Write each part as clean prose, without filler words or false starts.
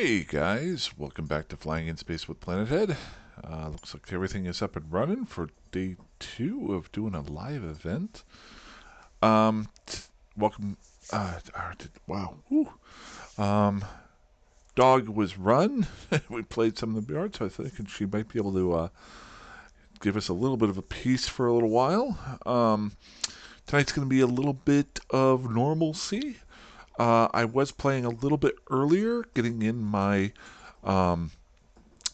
Hey guys, welcome back to Flying in Space with Planethead. Looks like everything is up and running for day 2 of doing a live event. Welcome. Wow. Whew. Um, Dog was run. We played some of the yards, so I think she might be able to give us a little bit of a peace for a little while. Tonight's going to be a little bit of normalcy. I was playing a little bit earlier, getting in my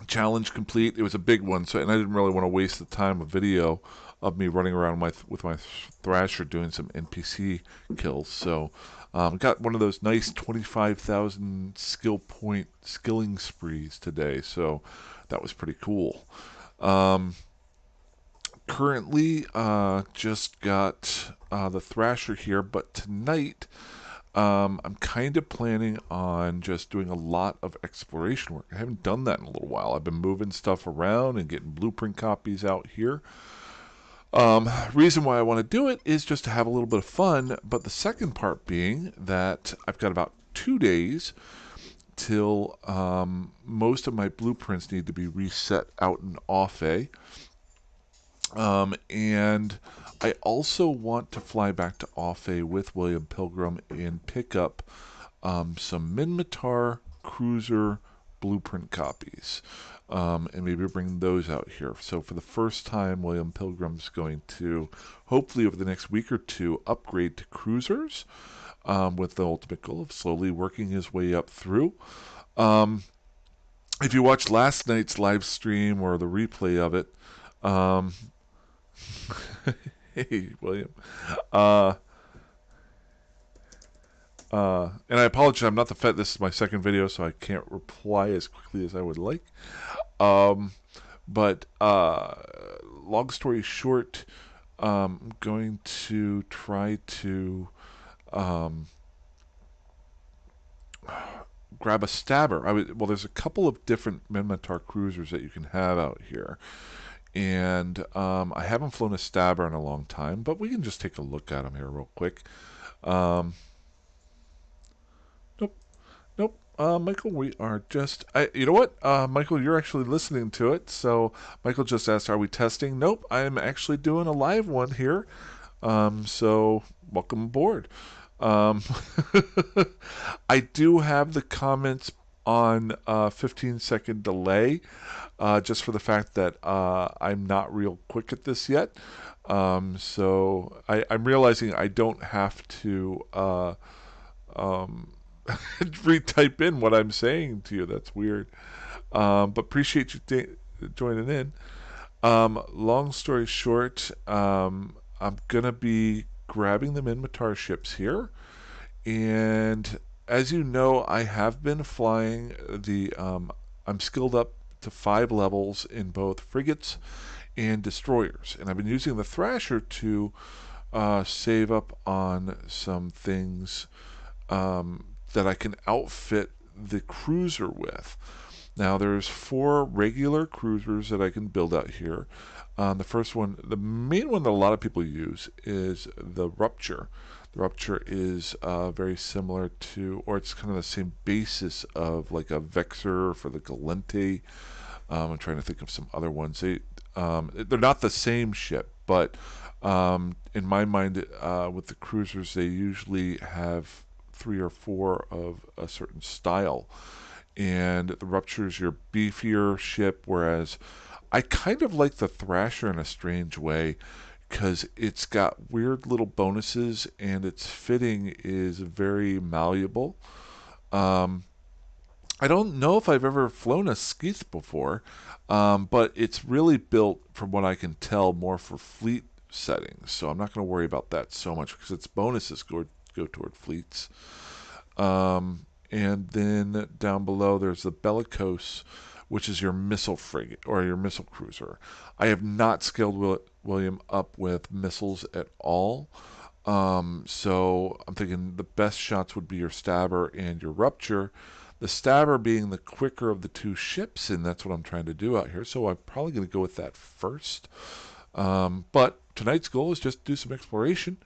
challenge complete. It was a big one, and I didn't really want to waste the time of video of me running around with my Thrasher doing some NPC kills. So got one of those nice 25,000 skill point skilling sprees today. So that was pretty cool. Currently, just got the Thrasher here, but tonight I'm kind of planning on just doing a lot of exploration work. I haven't done that in a little while. I've been moving stuff around and getting blueprint copies out here. Reason why I want to do it is just to have a little bit of fun, but the second part being that I've got about 2 days till most of my blueprints need to be reset out in Off-A. And I also want to fly back to Off-A with William Pilgrim and pick up some Minmatar cruiser blueprint copies, and maybe bring those out here. So for the first time, William Pilgrim's going to, hopefully over the next week or two, upgrade to cruisers, with the ultimate goal of slowly working his way up through. If you watched last night's live stream or the replay of it, um, hey, William. Uh, and I apologize, I'm not the Fed. This is my second video, so I can't reply as quickly as I would like. Um, but long story short, I'm going to try to um, grab a stabber. Well, there's a couple of different Minmatar cruisers that you can have out here. And I haven't flown a stabber in a long time, but we can just take a look at them here real quick. Um, nope, nope. Michael, we are just. You know what? Michael, you're actually listening to it. So Michael just asked, "Are we testing?" Nope. I'm actually doing a live one here. So welcome aboard. Um, I do have the comments on 15-second delay, just for the fact that I'm not real quick at this yet. So I'm realizing I don't have to um, retype in what I'm saying to you. That's weird. But appreciate you joining in. Long story short, I'm going to be grabbing the Minmatar ships here. And as you know, I have been flying I'm skilled up to 5 levels in both frigates and destroyers. And I've been using the Thrasher to save up on some things that I can outfit the cruiser with. Now, there's 4 regular cruisers that I can build out here. The first one, the main one that a lot of people use, is the Rupture. The Rupture is very similar to, or it's kind of the same basis of like a Vexor for the Gallente. I'm trying to think of some other ones. They're not the same ship, but in my mind, with the cruisers, they usually have 3 or 4 of a certain style. And the Rupture is your beefier ship, whereas I kind of like the Thrasher in a strange way because it's got weird little bonuses and its fitting is very malleable. Um, I don't know if I've ever flown a Skeeth before, but it's really built, from what I can tell, more for fleet settings. So I'm not going to worry about that so much because its bonuses go toward fleets. And then down below, there's the Bellicose, which is your missile frigate or your missile cruiser. I have not scaled William up with missiles at all. So I'm thinking the best shots would be your Stabber and your Rupture. The Stabber being the quicker of the 2 ships, and that's what I'm trying to do out here. So I'm probably going to go with that first. But tonight's goal is just to do some exploration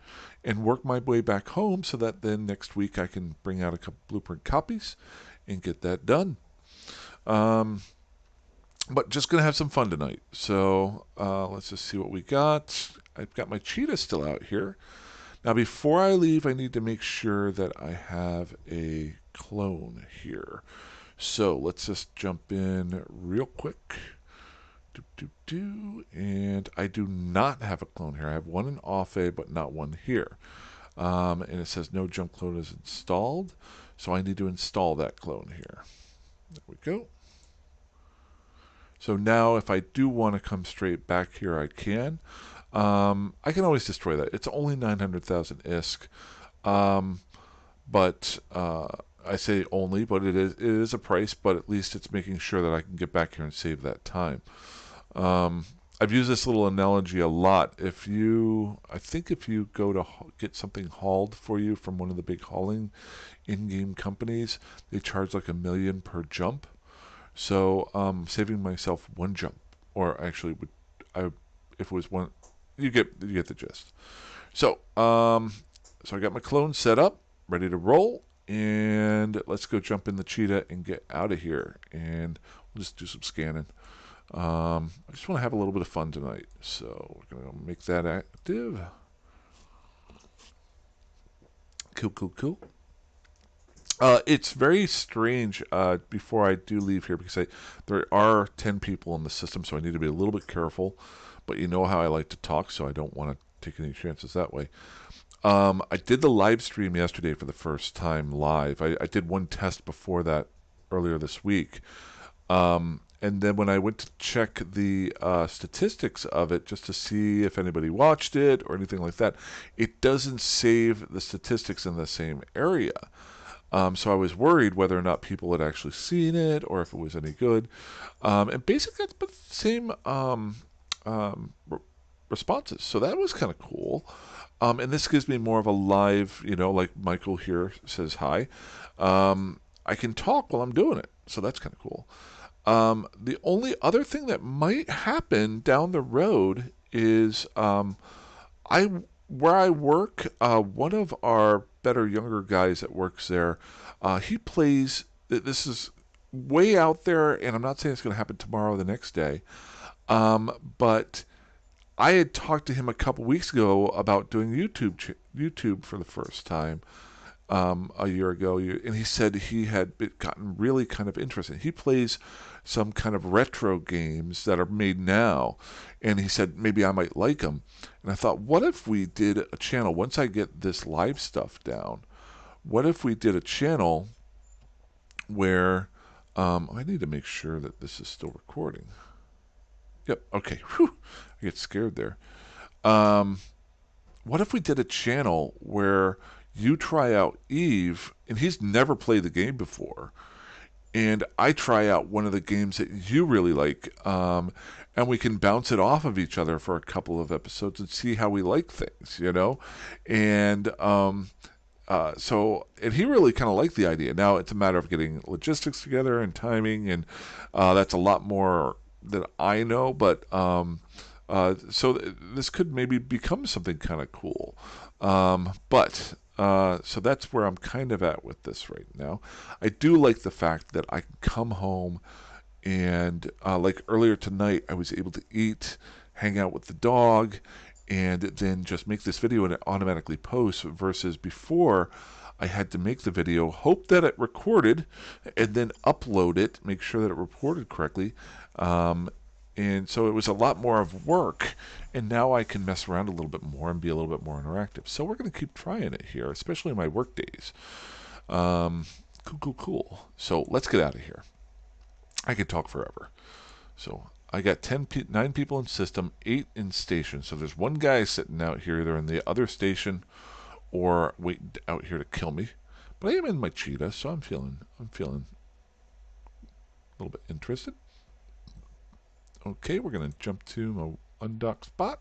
and work my way back home so that then next week I can bring out a couple blueprint copies and get that done. But just going to have some fun tonight. So let's just see what we got. I've got my cheetah still out here. Now, before I leave, I need to make sure that I have a clone here. So let's just jump in real quick. And I do not have a clone here. I have one in Awe, but not one here. And it says no jump clone is installed. So I need to install that clone here. There we go. So now if I do want to come straight back here, I can. I can always destroy that. It's only 900,000 ISK. But I say only, but it is a price, but at least it's making sure that I can get back here and save that time. I've used this little analogy a lot. I think if you go to get something hauled for you from one of the big hauling in-game companies, they charge like $1 million per jump. So saving myself one jump, or actually, if it was one, you get the gist. So so I got my clone set up, ready to roll, and let's go jump in the cheetah and get out of here. And we'll just do some scanning. I just want to have a little bit of fun tonight, so we're going to make that active. Cool. It's very strange before I do leave here because there are 10 people in the system, so I need to be a little bit careful. But you know how I like to talk, so I don't want to take any chances that way. I did the live stream yesterday for the first time live. I did one test before that earlier this week. And then when I went to check the statistics of it just to see if anybody watched it or anything like that, it doesn't save the statistics in the same area. So I was worried whether or not people had actually seen it or if it was any good. And basically, it's the same responses. So that was kind of cool. And this gives me more of a live, like Michael here says hi. I can talk while I'm doing it. So that's kind of cool. The only other thing that might happen down the road is where I work, one of our better younger guys that works there, he plays. This is way out there, and I'm not saying it's going to happen tomorrow or the next day, but I had talked to him a couple weeks ago about doing YouTube for the first time a year ago, and he said he had gotten really kind of interested. He plays some kind of retro games that are made now, and he said maybe I might like them. And I thought, what if we did a channel once I get this live stuff down? What if we did a channel where I need to make sure that this is still recording. Yep. Okay. Whew. I get scared there. What if we did a channel where you try out Eve, and he's never played the game before, and I try out one of the games that you really like, and we can bounce it off of each other for a couple of episodes and see how we like things, And and he really kind of liked the idea. Now it's a matter of getting logistics together and timing, and that's a lot more than I know, but so this could maybe become something kind of cool. So that's where I'm kind of at with this right now. I do like the fact that I can come home and like earlier tonight, I was able to eat, hang out with the dog, and then just make this video and it automatically posts versus before I had to make the video, hope that it recorded, and then upload it, make sure that it reported correctly. And so it was a lot more of work, and now I can mess around a little bit more and be a little bit more interactive. So we're going to keep trying it here, especially in my work days. Cool. So let's get out of here. I could talk forever. So I got 9 people in system, 8 in station. So there's one guy sitting out here, either in the other station or waiting out here to kill me. But I am in my cheetah, so I'm feeling a little bit interested. Okay, we're going to jump to my undocked spot.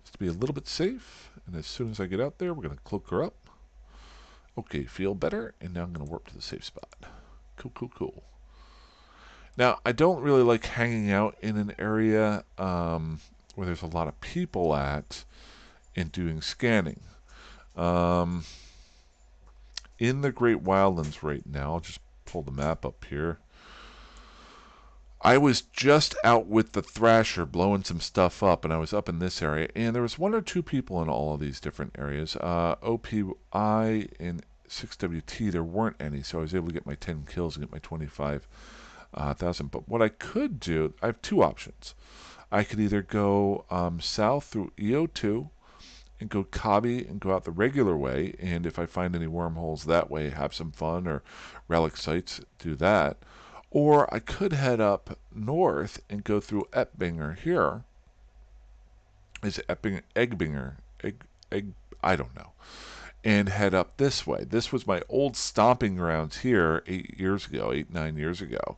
Just to be a little bit safe. And as soon as I get out there, we're going to cloak her up. Okay, feel better. And now I'm going to warp to the safe spot. Cool. Now, I don't really like hanging out in an area where there's a lot of people at and doing scanning. In the Great Wildlands right now, I'll just pull the map up here. I was just out with the Thrasher blowing some stuff up, and I was up in this area, and there was one or two people in all of these different areas. OPI and 6WT, there weren't any, so I was able to get my 10 kills and get my 25,000. But what I could do, I have two options. I could either go south through EO2 and go Kabi and go out the regular way, and if I find any wormholes that way, have some fun, or relic sites, do that. Or I could head up north and go through Eppinger here. Is it Eppinger? Eggbinger? Egg, I don't know. And head up this way. This was my old stomping grounds here 8 years ago, 9 years ago.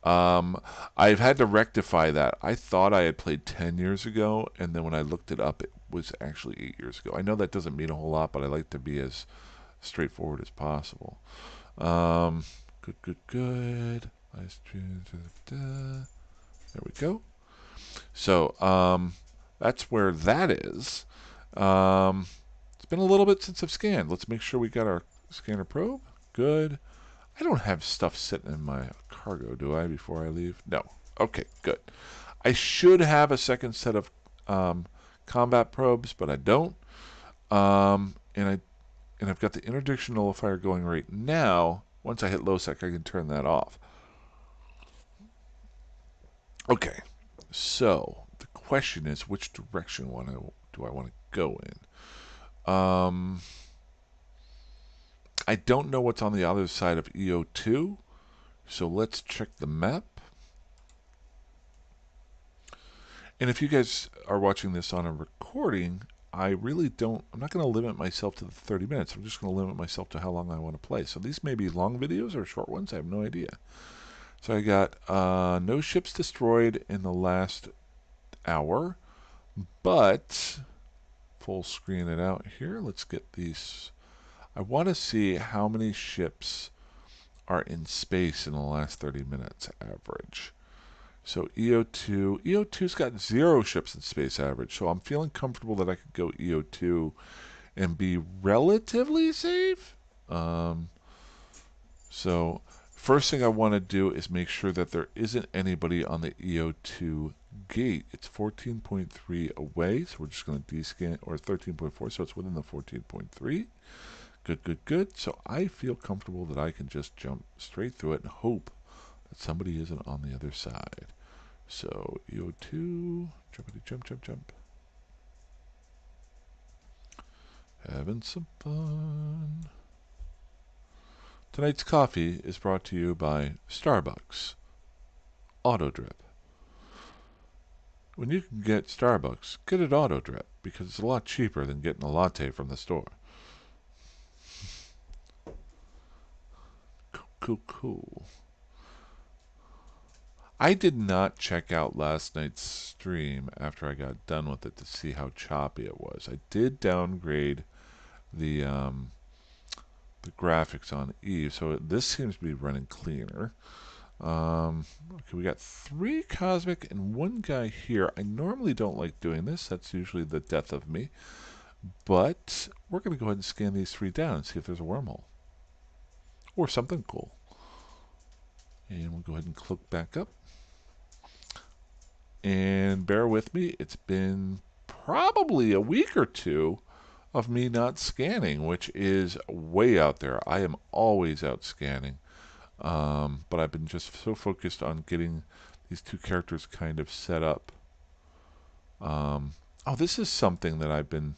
I've had to rectify that. I thought I had played 10 years ago, and then when I looked it up, it was actually 8 years ago. I know that doesn't mean a whole lot, but I like to be as straightforward as possible. Good. There we go. So that's where that is. It's been a little bit since I've scanned. Let's make sure we got our scanner probe. Good. I don't have stuff sitting in my cargo, do I, before I leave? No. Okay, good. I should have a second set of combat probes, but I don't. And I've got the interdiction nullifier going right now. Once I hit low sec, I can turn that off. Okay, so the question is, which direction do I want to go in? I don't know what's on the other side of EO2, so let's check the map. And if you guys are watching this on a recording, I'm not going to limit myself to the 30 minutes. I'm just going to limit myself to how long I want to play. So these may be long videos or short ones. I have no idea. So I got no ships destroyed in the last hour, but full screen it out here. Let's get these. I want to see how many ships are in space in the last 30 minutes average. So EO2's got 0 ships in space average, so I'm feeling comfortable that I could go EO2 and be relatively safe. So first thing I want to do is make sure that there isn't anybody on the EO2 gate. It's 14.3 away, so we're just going to descan, or 13.4, so it's within the 14.3. Good. So I feel comfortable that I can just jump straight through it and hope that somebody isn't on the other side. So EO2, jump. Having some fun. Tonight's coffee is brought to you by Starbucks Auto Drip. When you can get Starbucks, get it Auto Drip because it's a lot cheaper than getting a latte from the store. Cool. I did not check out last night's stream after I got done with it to see how choppy it was. I did downgrade the graphics on Eve, so this seems to be running cleaner. Okay, we got 3 cosmic and 1 guy here. I normally don't like doing this. That's usually the death of me. But we're going to go ahead and scan these 3 down and see if there's a wormhole. Or something cool. And we'll go ahead and click back up. And bear with me, it's been probably a week or two of me not scanning, which is way out there. I am always out scanning. But I've been just so focused on getting these 2 characters kind of set up. Oh, this is something that I've been...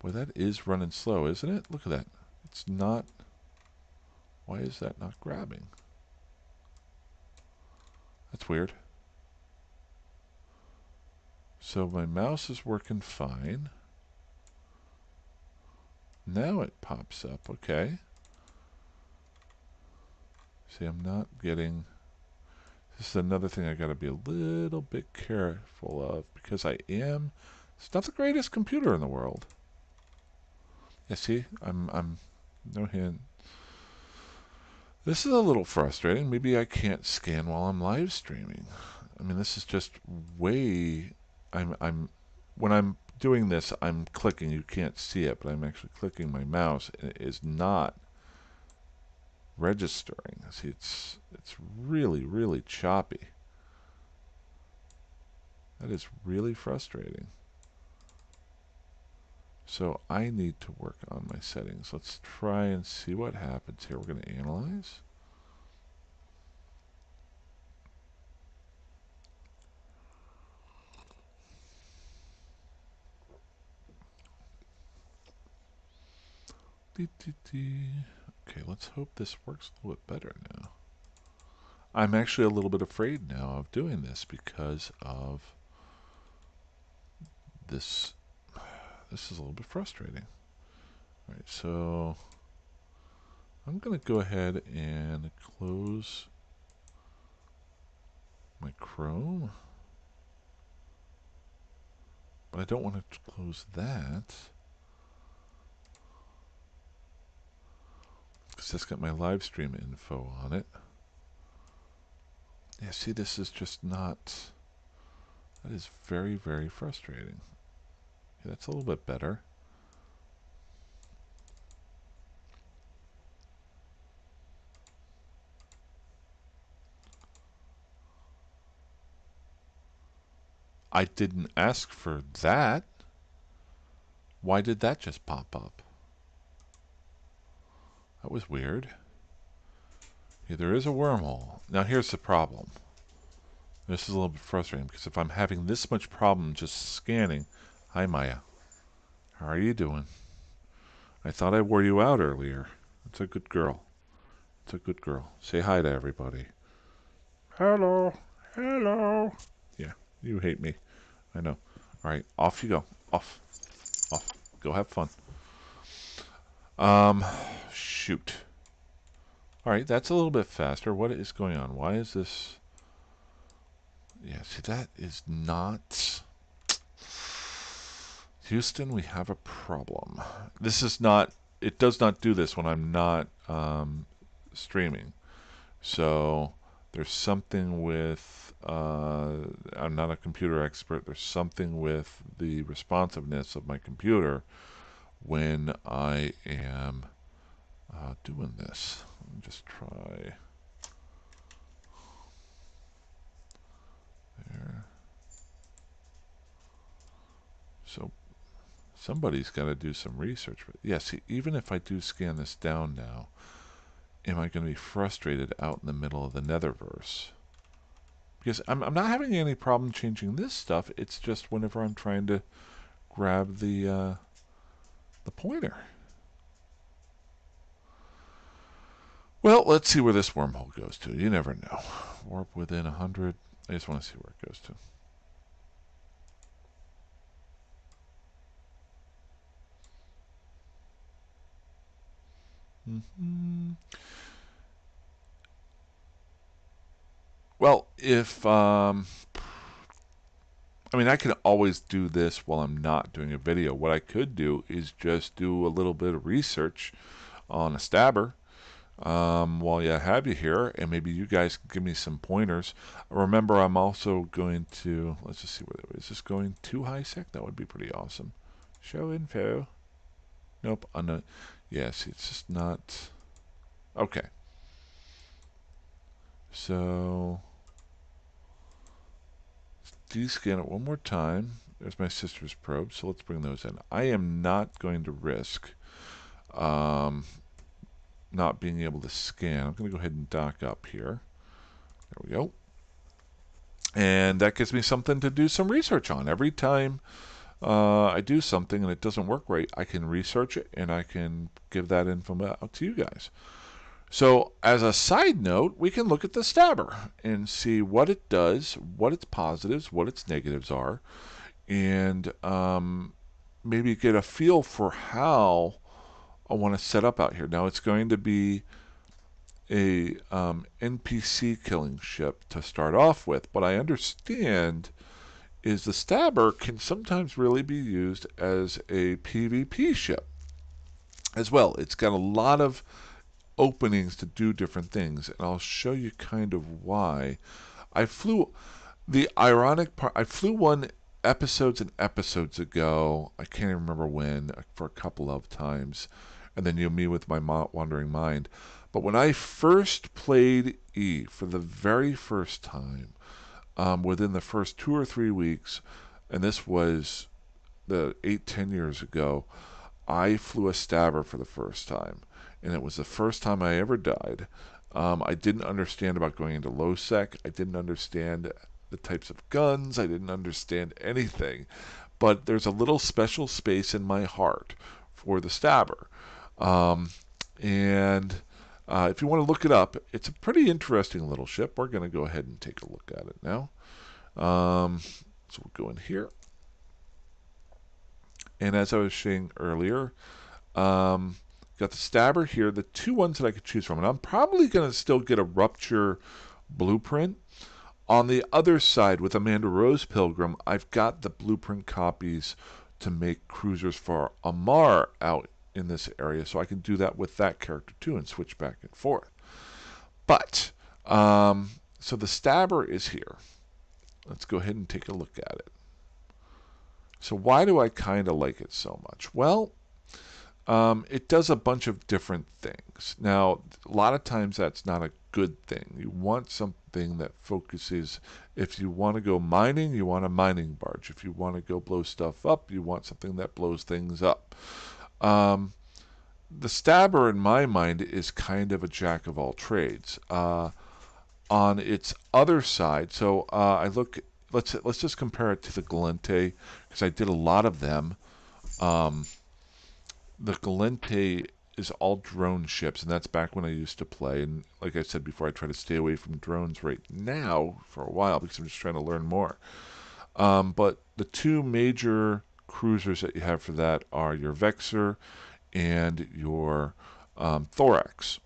Boy, that is running slow, isn't it? Look at that. It's not... Why is that not grabbing? That's weird. So my mouse is working fine. Now it pops up. Okay. See, I'm not getting... This is another thing I got to be a little bit careful of because I am... It's not the greatest computer in the world. Yeah, see? I'm no hint. This is a little frustrating. Maybe I can't scan while I'm live streaming. I mean, this is just way... when I'm doing this, I'm clicking. You can't see it, but I'm actually clicking my mouse, and it is not registering. See, it's really, really choppy. That is really frustrating. So I need to work on my settings. Let's try and see what happens here. We're going to analyze. Okay, let's hope this works a little bit better now. I'm actually a little bit afraid now of doing this because of this. This is a little bit frustrating. All right, so I'm going to go ahead and close my Chrome. But I don't want to close that, because that's got my live stream info on it. Yeah, see, this is just not... That is very, very frustrating. Yeah, that's a little bit better. I didn't ask for that. Why did that just pop up? That was weird. Yeah, there is a wormhole. Now here's the problem. This is a little bit frustrating because if I'm having this much problem just scanning... Hi, Maya. How are you doing? I thought I wore you out earlier. It's a good girl. It's a good girl. Say hi to everybody. Hello. Hello. Yeah, you hate me. I know. All right, off you go. Off. Off. Go have fun. Shoot. All right, that's a little bit faster. What is going on? Why is this... Yeah, see, that is not... Houston, we have a problem. This is not... It does not do this when I'm not streaming. So there's something with... I'm not a computer expert. There's something with the responsiveness of my computer when I am doing this. Let me just try... There. So somebody's got to do some research. But yes, even if I do scan this down now, am I going to be frustrated out in the middle of the Netherverse? Because I'm not having any problem changing this stuff. It's just whenever I'm trying to grab the pointer. Well, let's see where this wormhole goes to. You never know. Warp within 100. I just want to see where it goes to. Well, if I mean, I can always do this while I'm not doing a video. What I could do is just do a little bit of research on a stabber while I have you here, and maybe you guys can give me some pointers. Remember, I'm also going to, let's just see where is this going to HiSec? That would be pretty awesome. Show info. Nope, I'm not. Yes, it's just not. Okay. So descan it one more time. There's my sister's probe, so let's bring those in. I am not going to risk not being able to scan. I'm going to go ahead and dock up here. There we go. And that gives me something to do some research on. Every time I do something and it doesn't work right, I can research it and I can give that info out to you guys. So as a side note, we can look at the stabber and see what it does, what its positives, what its negatives are, and maybe get a feel for how I want to set up out here. Now it's going to be a NPC killing ship to start off with, but I understand is the stabber can sometimes really be used as a PvP ship as well. It's got a lot of openings to do different things, and I'll show you kind of why. I flew the ironic part. I flew one episodes and episodes ago. I can't even remember when, for a couple of times, and then you me with my wandering mind. But when I first played E for the very first time, within the first 2 or 3 weeks, and this was the 8, 10 years ago, I flew a stabber for the first time, and it was the first time I ever died. I didn't understand about going into low sec. I didn't understand the types of guns. I didn't understand anything. But there's a little special space in my heart for the stabber. Um, and if you want to look it up, it's a pretty interesting little ship. We're going to go ahead and take a look at it now. So we'll go in here. And as I was saying earlier, got the stabber here, the two ones that I could choose from. And I'm probably going to still get a Rupture blueprint. On the other side, with Amanda Rose Pilgrim, I've got the blueprint copies to make cruisers for Amarr out in this area, so I can do that with that character too and switch back and forth. But, so the stabber is here. Let's go ahead and take a look at it. So why do I kind of like it so much? Well, it does a bunch of different things. Now, a lot of times that's not a good thing. You want something that focuses. If you want to go mining, you want a mining barge. If you want to go blow stuff up, you want something that blows things up. The stabber, in my mind, is kind of a jack of all trades. On its other side, so I look. Let's just compare it to the Gallente, because I did a lot of them. The Gallente is all drone ships, and that's back when I used to play. And like I said before, I try to stay away from drones right now for a while because I'm just trying to learn more. But the two major cruisers that you have for that are your Vexor and your Thorax.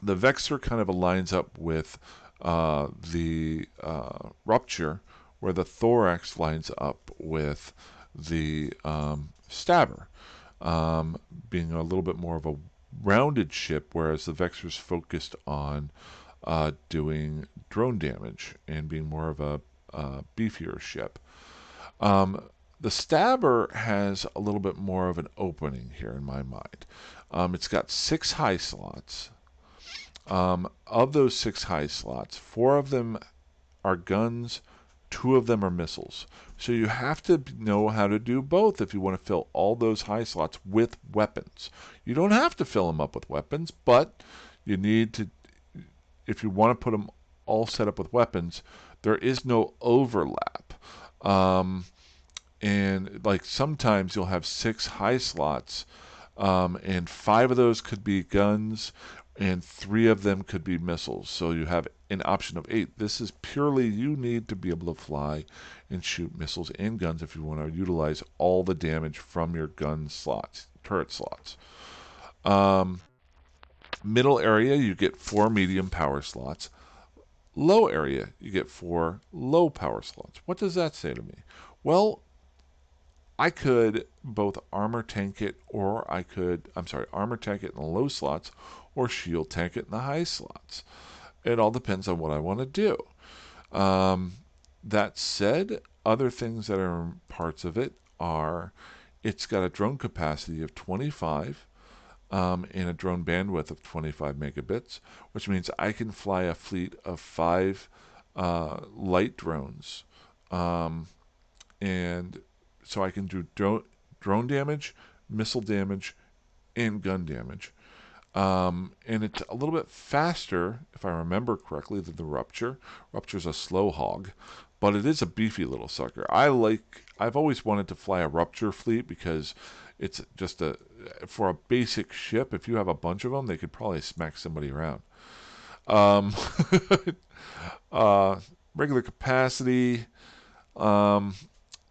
The Vexor kind of aligns up with the Rupture, where the Thorax lines up with the Stabber, being a little bit more of a rounded ship, whereas the Vexor's focused on doing drone damage and being more of a beefier ship. The Stabber has a little bit more of an opening here in my mind. It's got 6 high slots. Of those 6 high slots, 4 of them are guns, 2 of them are missiles. So you have to know how to do both if you want to fill all those high slots with weapons. You don't have to fill them up with weapons, but you need to, if you want to put them all set up with weapons, there is no overlap. And like sometimes you'll have 6 high slots, and 5 of those could be guns, and 3 of them could be missiles. So you have an option of 8. This is purely you need to be able to fly and shoot missiles and guns if you want to utilize all the damage from your gun slots, turret slots. Middle area, you get 4 medium power slots. Low area, you get 4 low power slots. What does that say to me? Well, I could both armor tank it, or armor tank it in the low slots, or shield tank it in the high slots. It all depends on what I want to do. That said, other things that are parts of it are it's got a drone capacity of 25 and a drone bandwidth of 25 megabits, which means I can fly a fleet of 5 light drones. And so I can do drone damage, missile damage, and gun damage. And it's a little bit faster, if I remember correctly, than the Rupture. Rupture's a slow hog, but it is a beefy little sucker. I've always wanted to fly a Rupture fleet because it's just for a basic ship, if you have a bunch of them, they could probably smack somebody around. Um, Regular capacity. Um,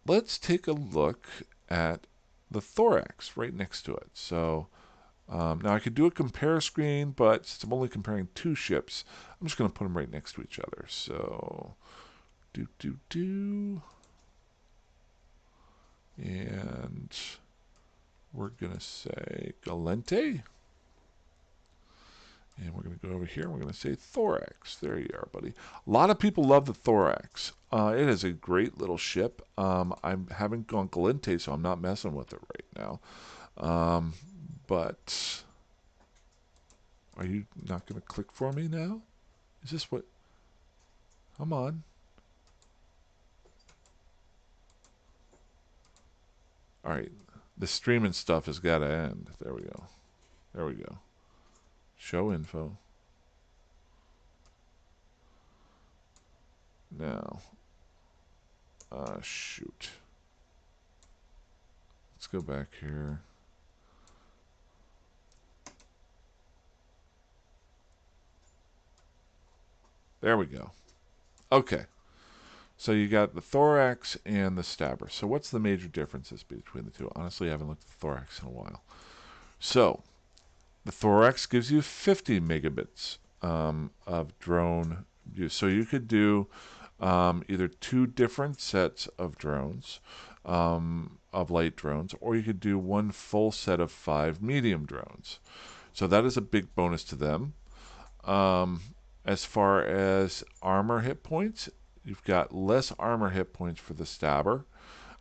let's take a look at the Thorax right next to it. So now I could do a compare screen, but since I'm only comparing 2 ships, I'm just going to put them right next to each other. So and we're going to say Gallente. And we're going to go over here and we're going to say Thorax. There you are, buddy. A lot of people love the Thorax. It is a great little ship. I haven't gone Gallente, so I'm not messing with it right now. But Are you not going to click for me now? Is this what? Come on. All right. The streaming stuff has got to end. There we go. There we go. Show info. Now, shoot. Let's go back here. There we go. Okay. So you got the thorax and the stabber. So what's the major differences between the two? Honestly, I haven't looked at the thorax in a while. So the thorax gives you 50 megabits of drone use. So you could do either two different sets of drones, of light drones, or you could do one full set of 5 medium drones. So that is a big bonus to them. Um, as far as armor hit points, you've got less armor hit points for the stabber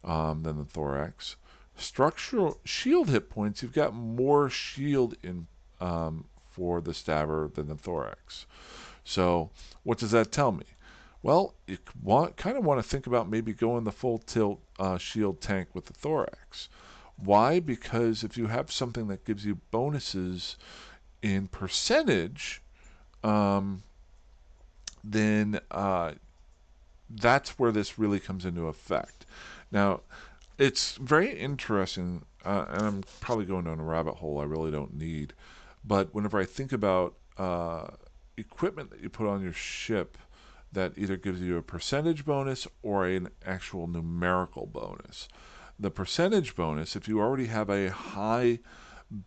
than the thorax. Structural shield hit points, you've got more shield in for the stabber than the thorax. So what does that tell me? Well, you kind of want to think about maybe going the full tilt shield tank with the thorax. Why? Because if you have something that gives you bonuses in percentage, um, then that's where this really comes into effect. Now, it's very interesting, and I'm probably going down a rabbit hole I really don't need. But whenever I think about equipment that you put on your ship that either gives you a percentage bonus or an actual numerical bonus, the percentage bonus, if you already have a high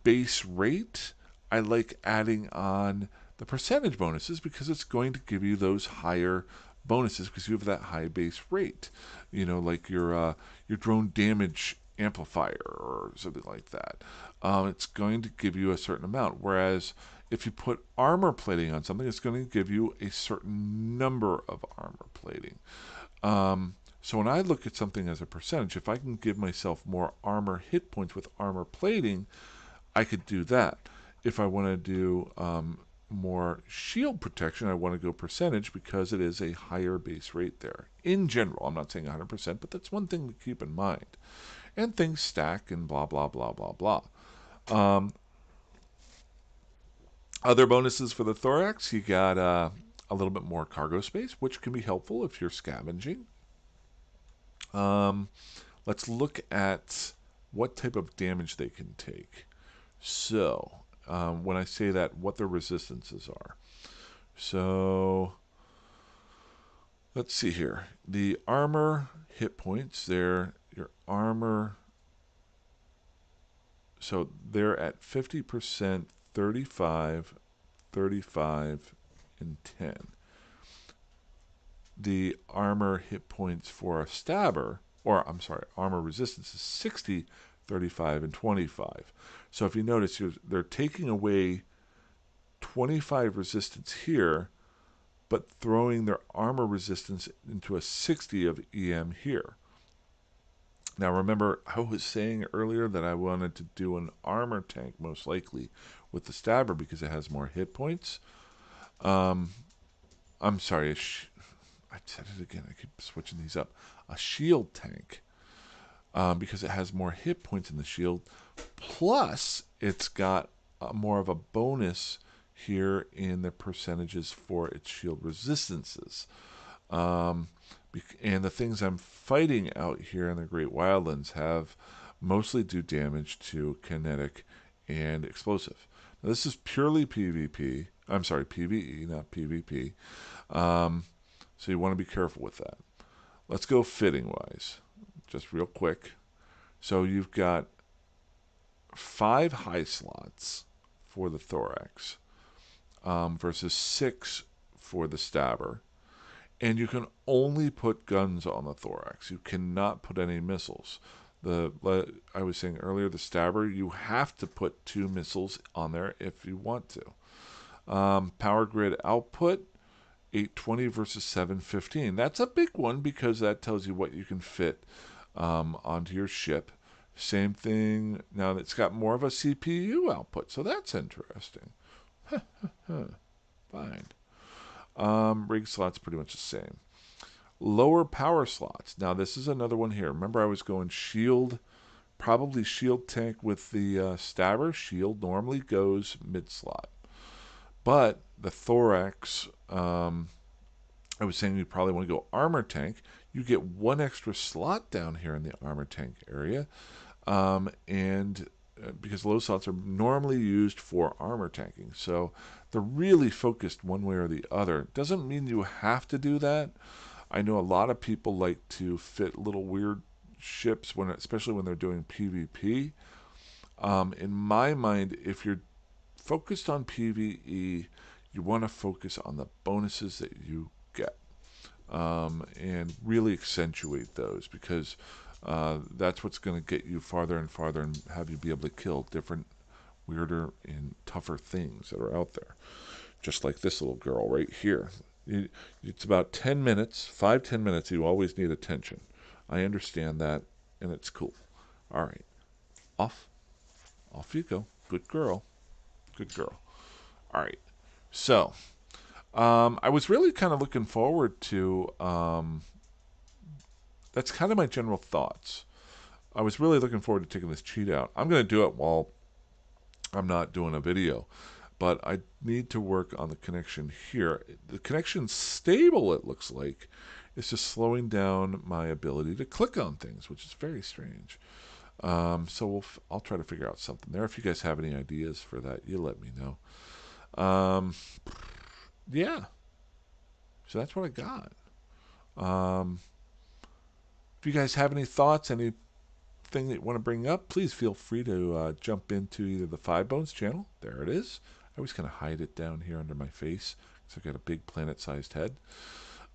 base rate, I like adding on the percentage bonuses because it's going to give you those higher bonuses because you have that high base rate. You know, like your drone damage amplifier or something like that. It's going to give you a certain amount. Whereas if you put armor plating on something, it's going to give you a certain number of armor plating. So when I look at something as a percentage, if I can give myself more armor hit points with armor plating, I could do that. If I want to do more shield protection, I want to go percentage because it is a higher base rate there. In general, I'm not saying 100%, but that's one thing to keep in mind. And things stack and blah, blah, blah, blah, blah. Um, Other bonuses for the thorax, you got a little bit more cargo space, which can be helpful if you're scavenging. Um, let's look at what type of damage they can take. So, when I say that, what their resistances are. So, let's see here. The armor hit points, your armor, so they're at 50%, 35, 35, and 10. The armor hit points for a stabber, or I'm sorry, armor resistance is 60, 35, and 25. So if you notice, they're taking away 25 resistance here, but throwing their armor resistance into a 60 of EM here. Now remember, I was saying earlier that I wanted to do an armor tank most likely with the stabber because it has more hit points. Um, I'm sorry, I said it again. I keep switching these up. A shield tank because it has more hit points in the shield. Plus, it's got more of a bonus here in the percentages for its shield resistances. Um, and the things I'm fighting out here in the Great Wildlands have mostly do damage to kinetic and explosive. Now, this is purely PvP. I'm sorry, PvE, not PvP. Um, so you want to be careful with that. Let's go fitting wise, just real quick. So you've got 5 high slots for the thorax versus 6 for the stabber. And you can only put guns on the thorax. You cannot put any missiles. I was saying earlier, the stabber, you have to put 2 missiles on there if you want to. Power grid output, 820 versus 715. That's a big one because that tells you what you can fit onto your ship. Same thing, now it's got more of a CPU output, so that's interesting. Huh, fine. Rig slots pretty much the same. Lower power slots. Now this is another one here. Remember I was going shield, probably shield tank with the stabber. Shield normally goes mid slot. But the thorax, I was saying you probably want to go armor tank. You get one extra slot down here in the armor tank area. And because low slots are normally used for armor tanking. So they're really focused one way or the other. Doesn't mean you have to do that. I know a lot of people like to fit little weird ships when, especially when they're doing PvP. In my mind, if you're focused on PvE, you want to focus on the bonuses that you get, and really accentuate those, because that's what's going to get you farther and farther and have you be able to kill different, weirder, and tougher things that are out there. Just like this little girl right here. It's about 10 minutes, 5-10 minutes. You always need attention. I understand that, and it's cool. All right, off. Off you go. Good girl. Good girl. All right. So, I was really kind of looking forward to. That's kind of my general thoughts. I was really looking forward to taking this cheat out. I'm going to do it while I'm not doing a video, but I need to work on the connection here. The connection's stable, it looks like. It's just slowing down my ability to click on things, which is very strange. So I'll try to figure out something there. If you guys have any ideas for that, you let me know. Yeah, so that's what I got. Um, if you guys have any thoughts, anything that you want to bring up, please feel free to jump into either the Five Bones channel. There it is. I always kind of hide it down here under my face because I've got a big planet-sized head.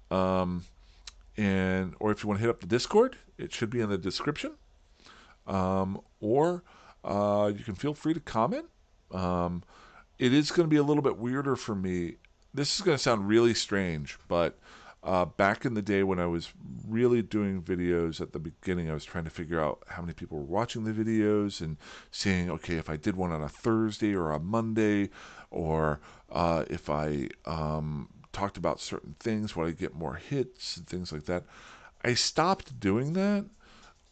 Um, or if you want to hit up the Discord, it should be in the description. Or you can feel free to comment. Um, it is going to be a little bit weirder for me. This is going to sound really strange, but back in the day when I was really doing videos at the beginning, I was trying to figure out how many people were watching the videos and seeing, okay, if I did one on a Thursday or a Monday, or if I talked about certain things, would I get more hits and things like that. I stopped doing that,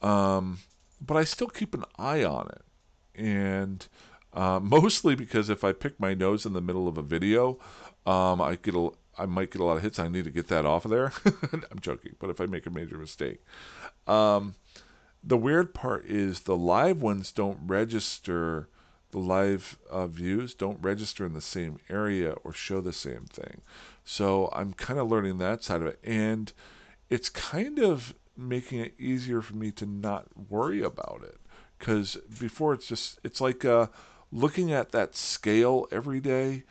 but I still keep an eye on it. And mostly because if I pick my nose in the middle of a video, I might get a lot of hits. I need to get that off of there. I'm joking, but if I make a major mistake, um, the weird part is the live ones don't register. The live views don't register in the same area or show the same thing. So I'm kind of learning that side of it, and it's kind of making it easier for me to not worry about it, because before it's like looking at that scale every day.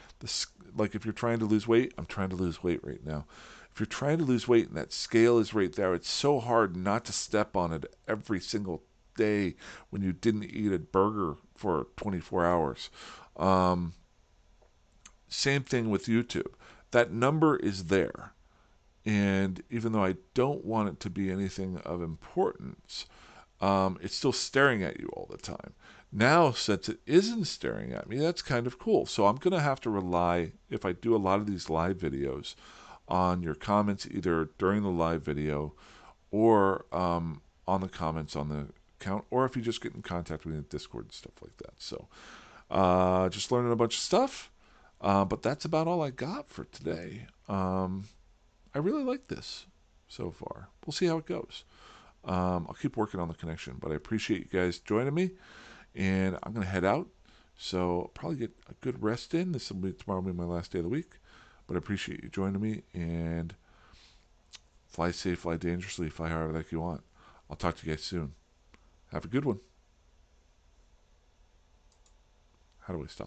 Like if you're trying to lose weight, I'm trying to lose weight right now. If you're trying to lose weight and that scale is right there, it's so hard not to step on it every single day when you didn't eat a burger for 24 hours. Um, Same thing with YouTube. That number is there. And even though I don't want it to be anything of importance, it's still staring at you all the time. Now, since it isn't staring at me, that's kind of cool. So I'm going to have to rely, if I do a lot of these live videos, on your comments either during the live video or on the comments on the account, or if you just get in contact with me in Discord and stuff like that. So just learning a bunch of stuff. But that's about all I got for today. I really like this so far. We'll see how it goes. I'll keep working on the connection, but I appreciate you guys joining me, and I'm going to head out. So I'll probably get a good rest in. Tomorrow will be my last day of the week, but I appreciate you joining me, and fly safe, fly dangerously, fly however like you want. I'll talk to you guys soon. Have a good one. How do I stop?